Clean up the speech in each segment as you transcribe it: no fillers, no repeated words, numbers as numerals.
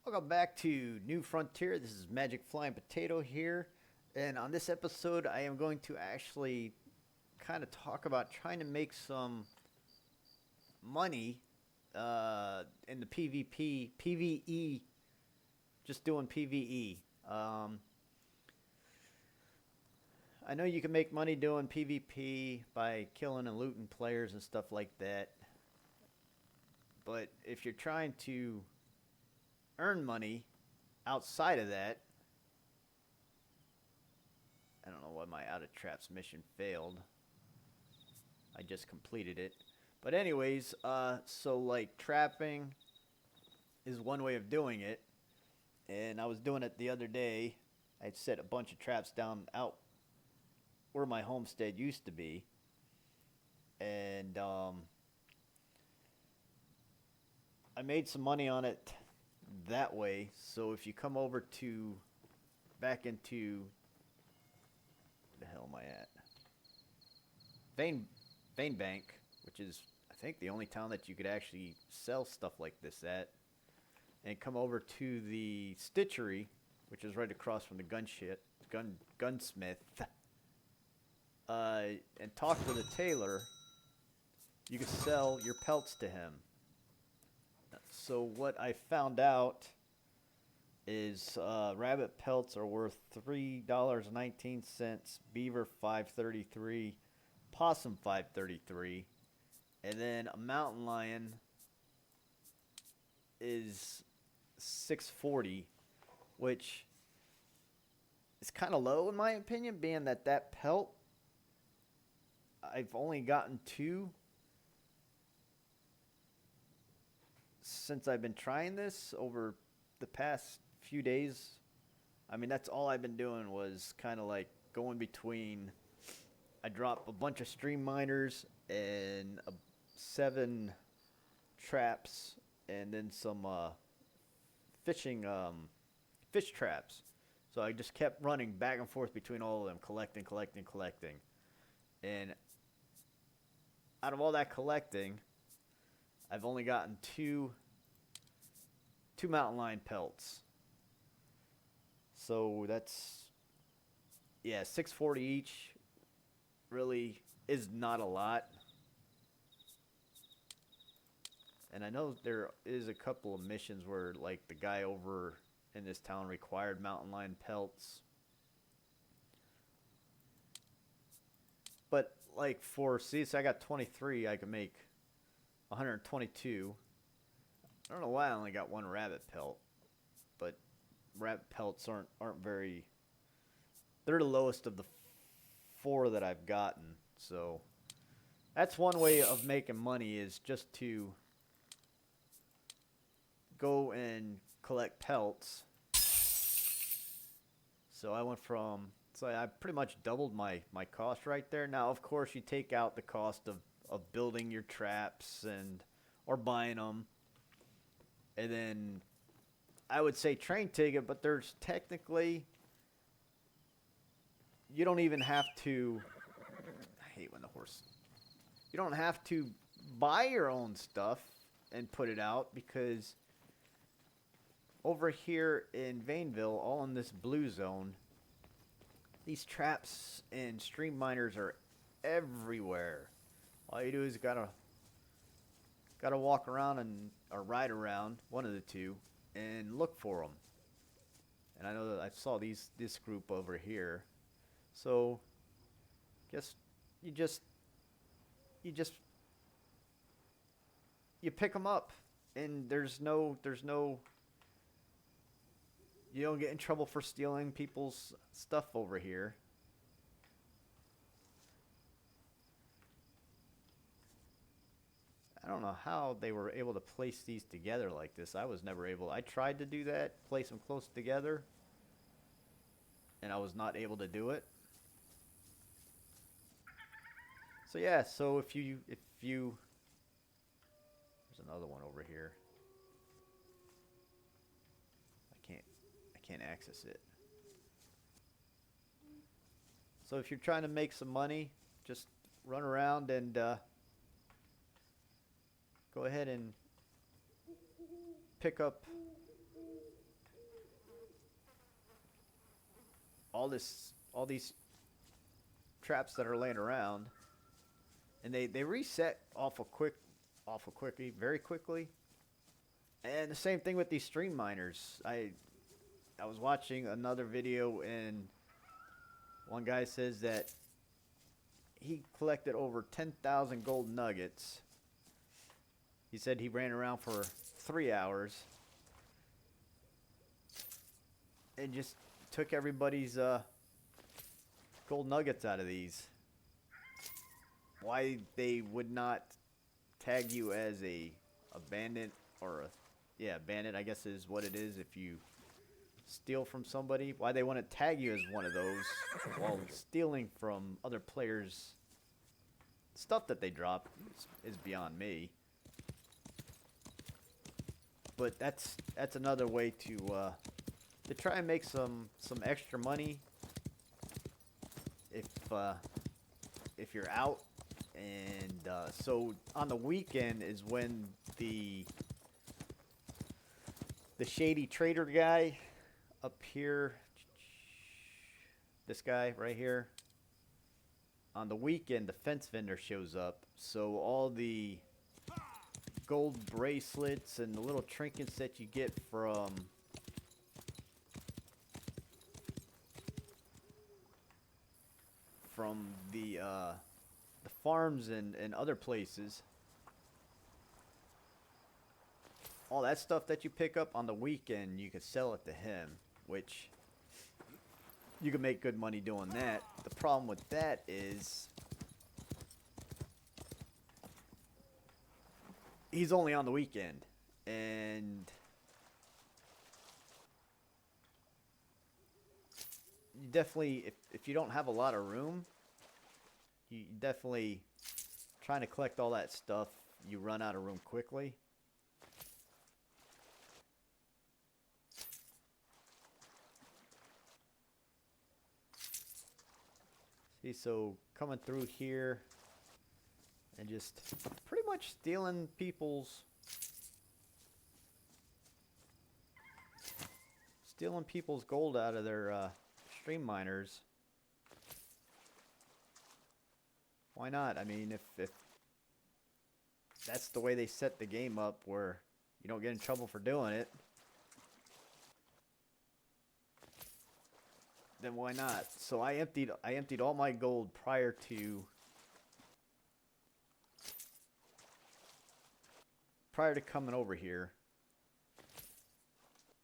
Welcome back to New Frontier. This is Magic Flying Potato here. And on this episode, I am going to actually kind of talk about trying to make some money in the PvE, just doing PvE. I know you can make money doing PvP by killing and looting players and stuff like that. But if you're trying to earn money outside of that, I don't know why my out of traps mission failed. I just completed it. But anyways, so like trapping is one way of doing it. And I was doing it the other day. I set a bunch of traps down out where my homestead used to be. And I made some money on it that way. So if you come over to back into the hell am I at? Vein Bank, which is I think the only town that you could actually sell stuff like this at, and come over to the Stitchery, which is right across from the gunsmith, and talk to the tailor. You can sell your pelts to him. So what I found out is rabbit pelts are worth $3.19, beaver $5.33, possum $5.33, and then a mountain lion is $6.40, which is kind of low in my opinion, being that pelt I've only gotten two since I've been trying this over the past few days. I mean, that's all I've been doing was kind of like going between. I drop a bunch of stream miners and 7 traps, and then some fish traps. So I just kept running back and forth between all of them, collecting. And out of all that collecting, I've only gotten two mountain lion pelts. So that's $6.40 each. Really is not a lot. And I know there is a couple of missions where like the guy over in this town required mountain lion pelts. But like so I got 23, I can make 122. I don't know why I only got one rabbit pelt, but rabbit pelts aren't very. They're the lowest of the 4 that I've gotten. So that's one way of making money, is just to go and collect pelts. So I pretty much doubled my cost right there. Now, of course, you take out the cost of building your traps or buying them. And then I would say train ticket, but there's technically, you don't even have to. I hate when the horse. You don't have to buy your own stuff and put it out, because over here in Vainville, all in this blue zone, these traps and stream miners are everywhere. All you do is gotta walk around or ride around, one of the two, and look for them. And I know that I saw this group over here. So, guess you pick them up, and there's no you don't get in trouble for stealing people's stuff over here. I don't know how they were able to place these together like this. I was never able. I tried to do that, place them close together, and I was not able to do it. So yeah, so if you there's another one over here. I can't access it. So if you're trying to make some money, just run around and go ahead and pick up all these traps that are laying around, and they reset awful quickly, very quickly. And the same thing with these stream miners. I was watching another video, and one guy says that he collected over 10,000 gold nuggets. He said he ran around for 3 hours and just took everybody's gold nuggets out of these. Why they would not tag you as a bandit or a bandit, I guess is what it is if you steal from somebody. Why they wouldn't tag you as one of those while stealing from other players' stuff that they drop is beyond me. But that's another way to try and make some extra money if you're out. And so on the weekend is when the shady trader guy up here, this guy right here, on the weekend the fence vendor shows up. So all the gold bracelets and the little trinkets that you get from the farms and other places, all that stuff that you pick up on the weekend, you could sell it to him, which you can make good money doing that. The problem with that is he's only on the weekend, and you definitely, if you don't have a lot of room, you definitely trying to collect all that stuff, you run out of room quickly. See, so coming through here and just pretty much stealing people's gold out of their stream miners. Why not? I mean, if that's the way they set the game up, where you don't get in trouble for doing it, then why not? So I emptied all my gold prior to coming over here,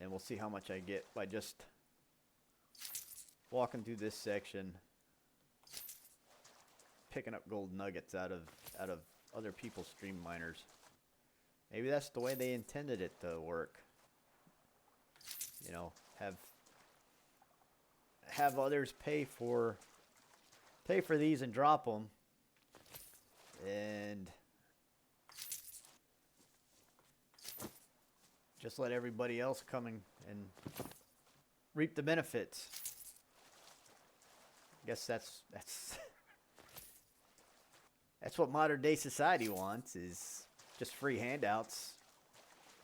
and we'll see how much I get by just walking through this section, picking up gold nuggets out of other people's stream miners. Maybe that's the way they intended it to work. You know, have others pay for these and drop them, and just let everybody else come and reap the benefits. I guess that's what modern day society wants, is just free handouts.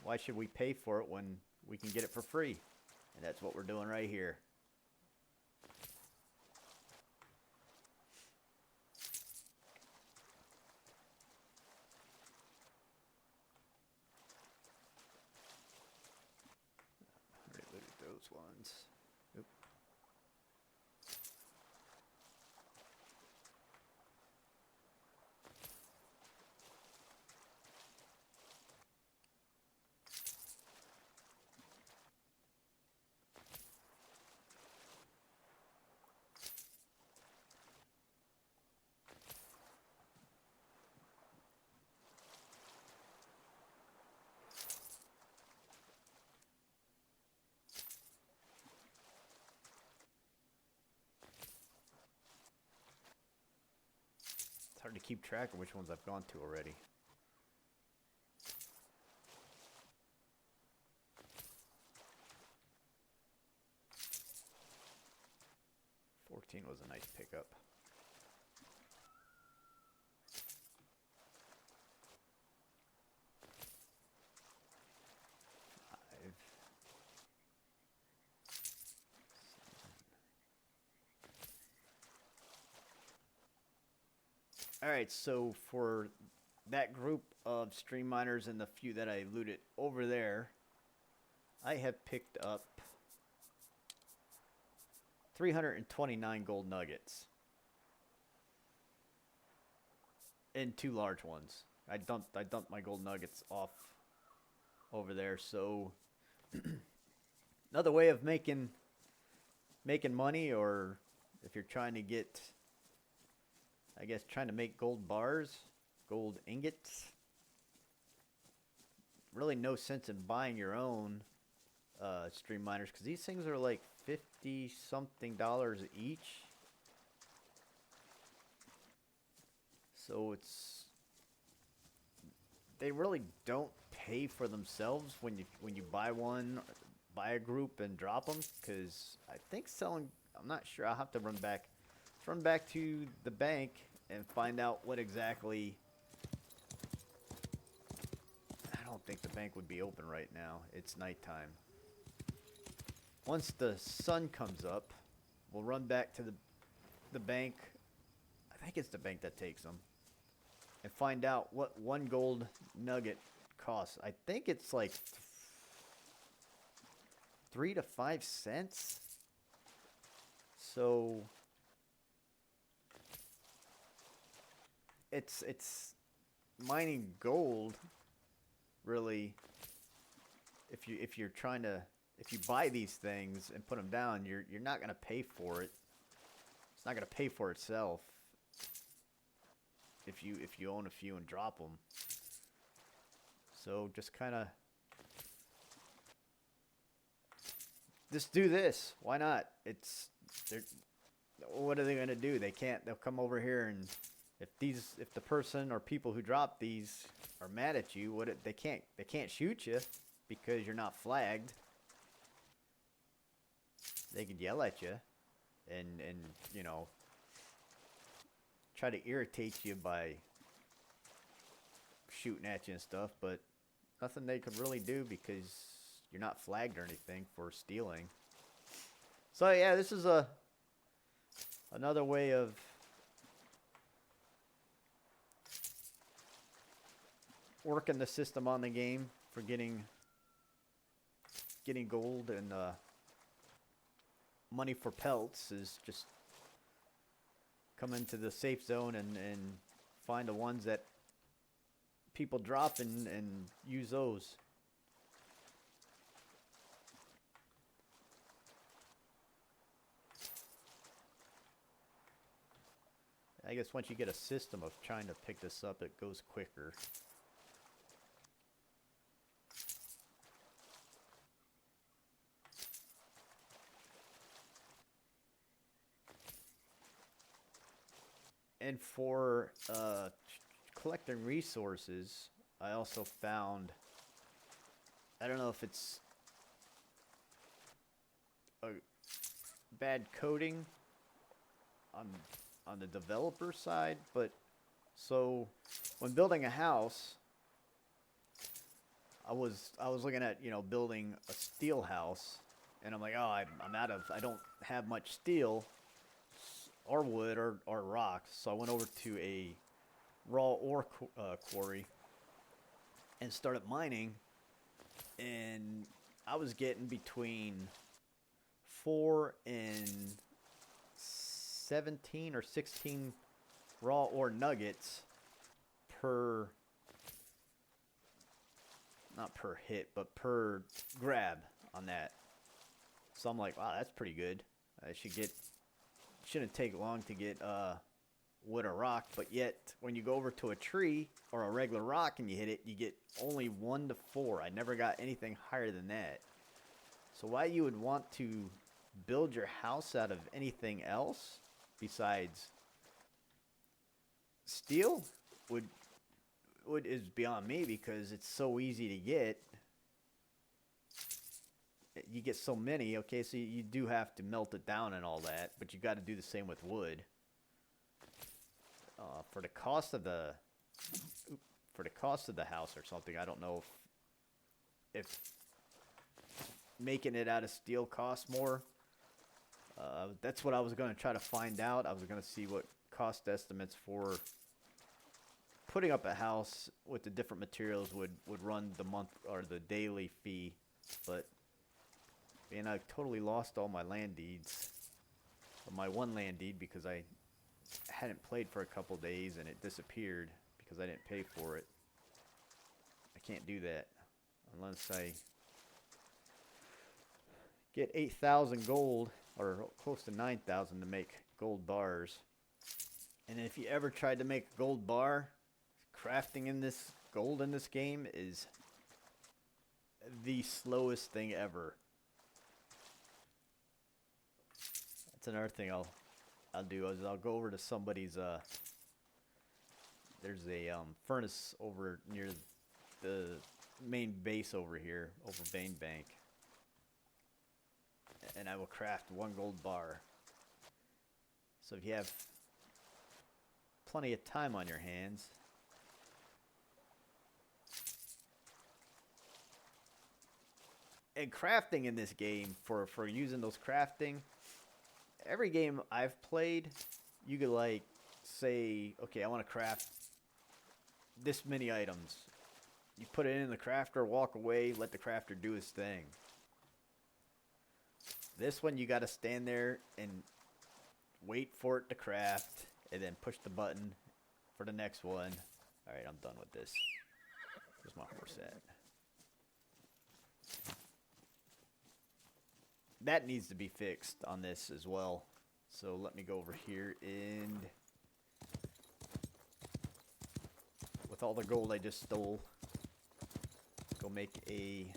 Why should we pay for it when we can get it for free? And that's what we're doing right here. Already looted those ones. Oop. It's hard to keep track of which ones I've gone to already. Was a nice pickup. 5, 7, All right, so for that group of stream miners and the few that I looted over there, I have picked up 329 gold nuggets and 2 large ones. I dumped my gold nuggets off over there. So another way of making money, or if you're trying to get, I guess, trying to make gold bars, gold ingots. Really no sense in buying your own stream miners, because these things are like $50 something each. So they really don't pay for themselves when you buy one, buy a group and drop them, because I think selling, I'm not sure, I'll have to run back to the bank and find out what exactly. I don't think the bank would be open right now. It's nighttime. Once the sun comes up, we'll run back to the bank. I think it's the bank that takes them. And find out what 1 gold nugget costs. I think it's like 3 to 5 cents. So it's mining gold, really. If you're trying to, if you buy these things and put them down, you're not gonna pay for it. It's not gonna pay for itself if you own a few and drop them. So just kind of just do this. Why not? What are they gonna do? They'll come over here, and if the person or people who drop these are mad at you, they can't shoot you because you're not flagged. They could yell at you and try to irritate you by shooting at you and stuff, but nothing they could really do because you're not flagged or anything for stealing. So yeah, this is another way of working the system on the game for getting gold and money for pelts, is just come into the safe zone and find the ones that people drop and use those. I guess once you get a system of trying to pick this up, it goes quicker. And for collecting resources, I also found, I don't know if it's a bad coding on the developer side, but so when building a house, I was looking at, building a steel house, and I'm like, oh, I don't have much steel or wood or rocks, so I went over to a raw ore quarry and started mining, and I was getting between 4 and 17 or 16 raw ore nuggets per, not per hit, but per grab on that. So I'm like, wow, that's pretty good. Shouldn't take long to get wood or rock, but yet when you go over to a tree or a regular rock and you hit it, you get only 1 to 4. I never got anything higher than that. So why you would want to build your house out of anything else besides steel is beyond me, because it's so easy to get. You get so many, okay, so you do have to melt it down and all that, but you got to do the same with wood. For the cost of the house or something, I don't know if making it out of steel costs more. That's what I was going to try to find out. I was going to see what cost estimates for putting up a house with the different materials would run the month or the daily fee, but man, I totally lost all my land deeds. Or my one land deed because I hadn't played for a couple days and it disappeared because I didn't pay for it. I can't do that unless I get 8,000 gold or close to 9,000 to make gold bars. And if you ever tried to make a gold bar, crafting in this gold in this game is the slowest thing ever. That's another thing I'll do is I'll go over to somebody's there's a furnace over near the main base over here, over Vein Bank. And I will craft 1 gold bar. So if you have plenty of time on your hands, and crafting in this game for using those crafting, every game I've played, you could like say, okay, I want to craft this many items. You put it in the crafter, walk away, let the crafter do his thing. This one you got to stand there and wait for it to craft and then push the button for the next one. All right, I'm done with this. Where's my horse at? That needs to be fixed on this as well. So let me go over here and with all the gold I just stole, go make a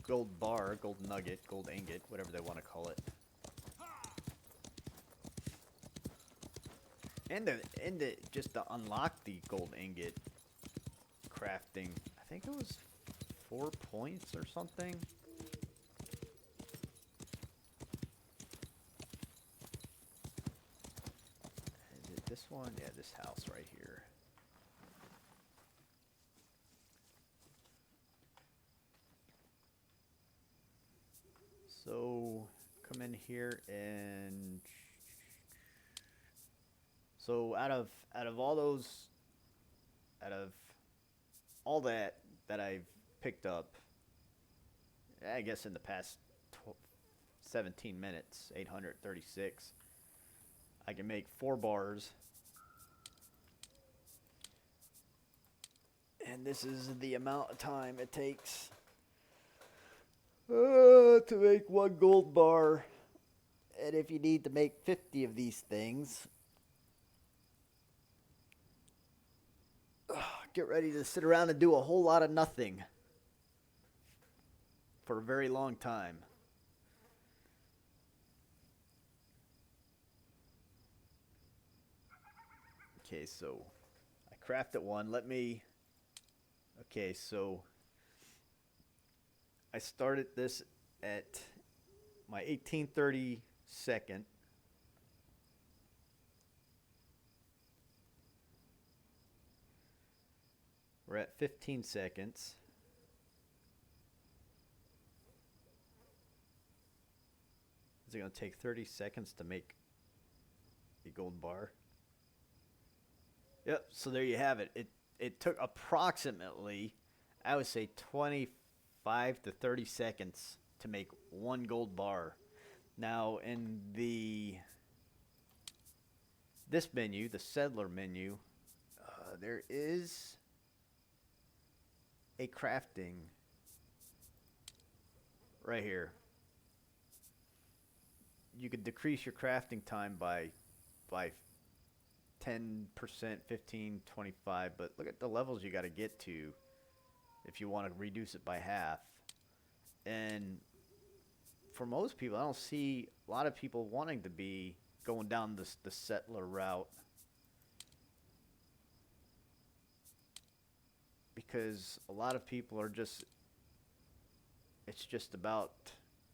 gold bar, gold nugget, gold ingot, whatever they want to call it. And just to unlock the gold ingot crafting, I think it was 4 points or something. Is it this one? Yeah, this house right here. So come in here and so out of all those, out of all that I've picked up, I guess in the past 17 minutes, 836, I can make 4 bars. And this is the amount of time it takes to make 1 gold bar. And if you need to make 50 of these things, get ready to sit around and do a whole lot of nothing for a very long time. Okay, so I crafted 1. Okay, so I started this at my 1832nd. We're at 15 seconds. Is it going to take 30 seconds to make a gold bar? Yep, so there you have it. It took approximately, I would say 25 to 30 seconds to make 1 gold bar. Now in this menu, the settler menu, there is a crafting right here. You could decrease your crafting time by 10%, 15, 25, but look at the levels you got to get to if you want to reduce it by half. And for most people, I don't see a lot of people wanting to be going down the settler route, because a lot of people are just, it's just about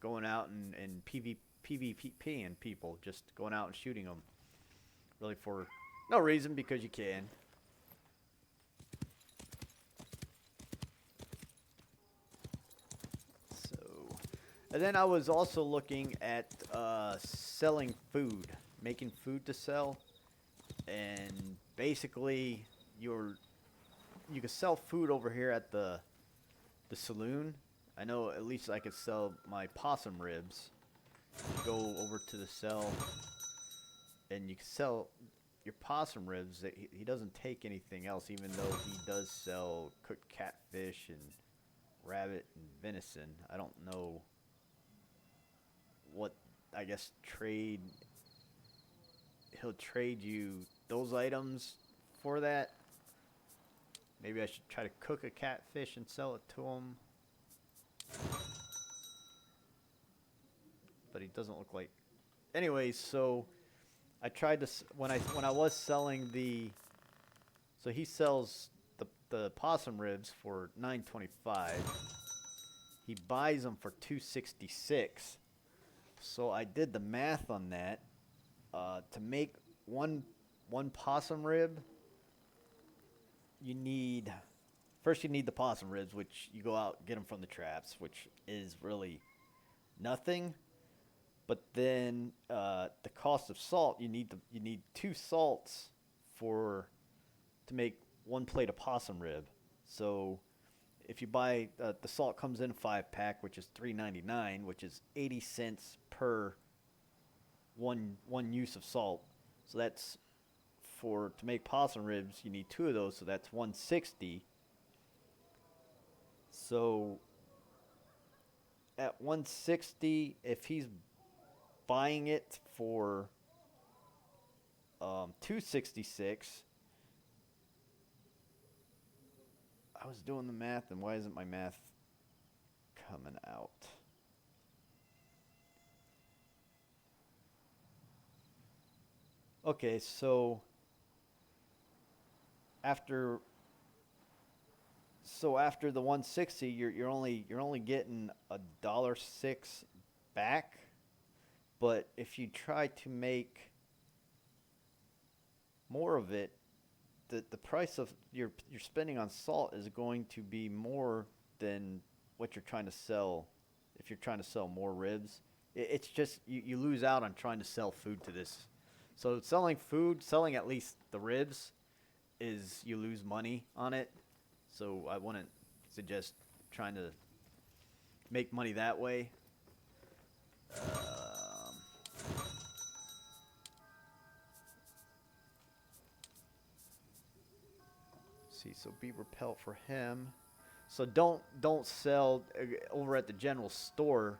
going out and PvPing people, just going out and shooting them, really for no reason, because you can. So, and then I was also looking at selling food. making food to sell, and basically you can sell food over here at the saloon. I know at least I could sell my possum ribs. Go over to the cell, and you can sell your possum ribs. That he doesn't take anything else, even though he does sell cooked catfish and rabbit and venison. I don't know what, I guess, trade. He'll trade you those items for that. Maybe I should try to cook a catfish and sell it to him. But he doesn't look like. Anyways, so I tried to when I was selling the. So he sells the possum ribs for $9.25. He buys them for $2.66. So I did the math on that. To make one possum rib, you need the possum ribs, which you go out get them from the traps, which is really nothing. But then the cost of salt, you need 2 salts to make 1 plate of possum rib. So if you buy the salt comes in a 5-pack, which is $3.99, which is 80 cents per one use of salt. So that's to make possum ribs, you need 2 of those, so that's $1.60. So at $1.60, if he's buying it for $2.66, I was doing the math, and why isn't my math coming out? Okay, so after the 160, you're only getting $1.06 back. But if you try to make more of it, the price of you're spending on salt is going to be more than what you're trying to sell. If you're trying to sell more ribs, it's just you lose out on trying to sell food to this. So selling at least the ribs, is you lose money on it. So I wouldn't suggest trying to make money that way. See, so beaver pelt for him. So don't sell over at the general store.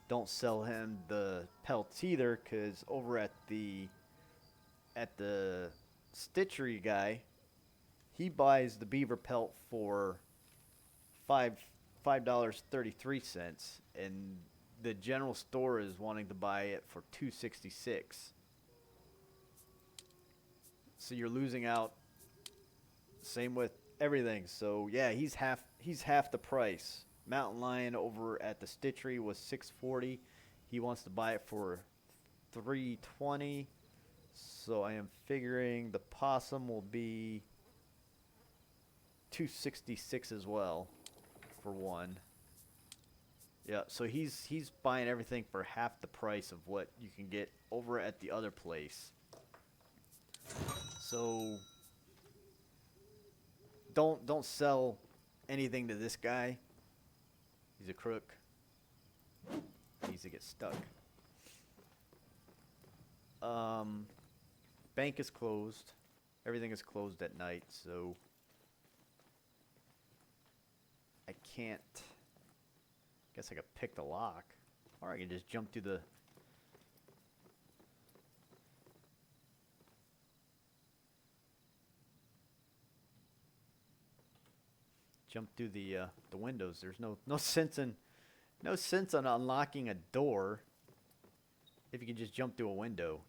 Don't sell him the pelts either, because over at the stitchery guy, he buys the beaver pelt for $5.33, and the general store is wanting to buy it for $2.66. So you're losing out. Same with everything. So yeah, he's half the price. Mountain Lion over at the stitchery was $6.40. He wants to buy it for $3.20. So I am figuring the possum will be $2.66 as well for one. Yeah, so he's buying everything for half the price of what you can get over at the other place. So don't sell anything to this guy. He's a crook. He needs to get stuck. Bank is closed. Everything is closed at night, so I can't. Guess I could pick the lock, or I can just jump through the. Jump through the windows. There's no sense in unlocking a door if you can just jump through a window.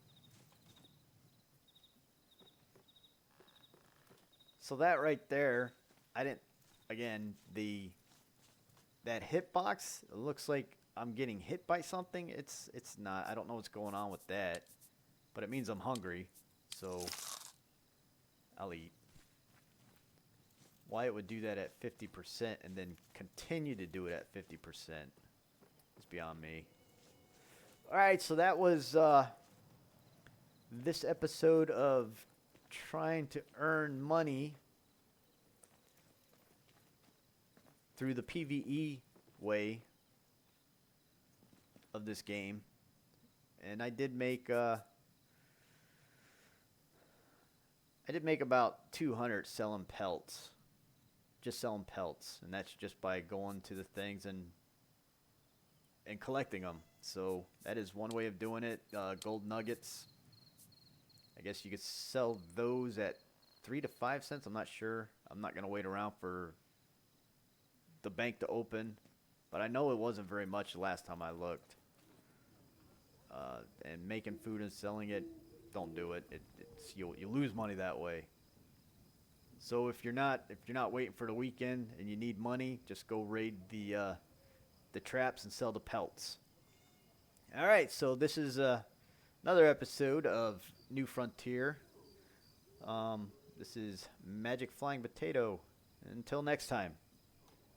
So that right there, I didn't. Again, that hitbox, it looks like I'm getting hit by something. It's not. I don't know what's going on with that, but it means I'm hungry, so I'll eat. Why it would do that at 50% and then continue to do it at 50% is beyond me. All right, so that was this episode of trying to earn money through the PvE way of this game. And I did make about 200 selling pelts. Just selling pelts, and that's just by going to the things and collecting them. So that is one way of doing it. Gold nuggets. I guess you could sell those at 3 to 5 cents. I'm not sure. I'm not gonna wait around for the bank to open, but I know it wasn't very much the last time I looked. And making food and selling it, don't do it. You lose money that way. So if you're not waiting for the weekend and you need money, just go raid the traps and sell the pelts. All right, so this is another episode of New Frontier. This is Magic Flying Potato. Until next time.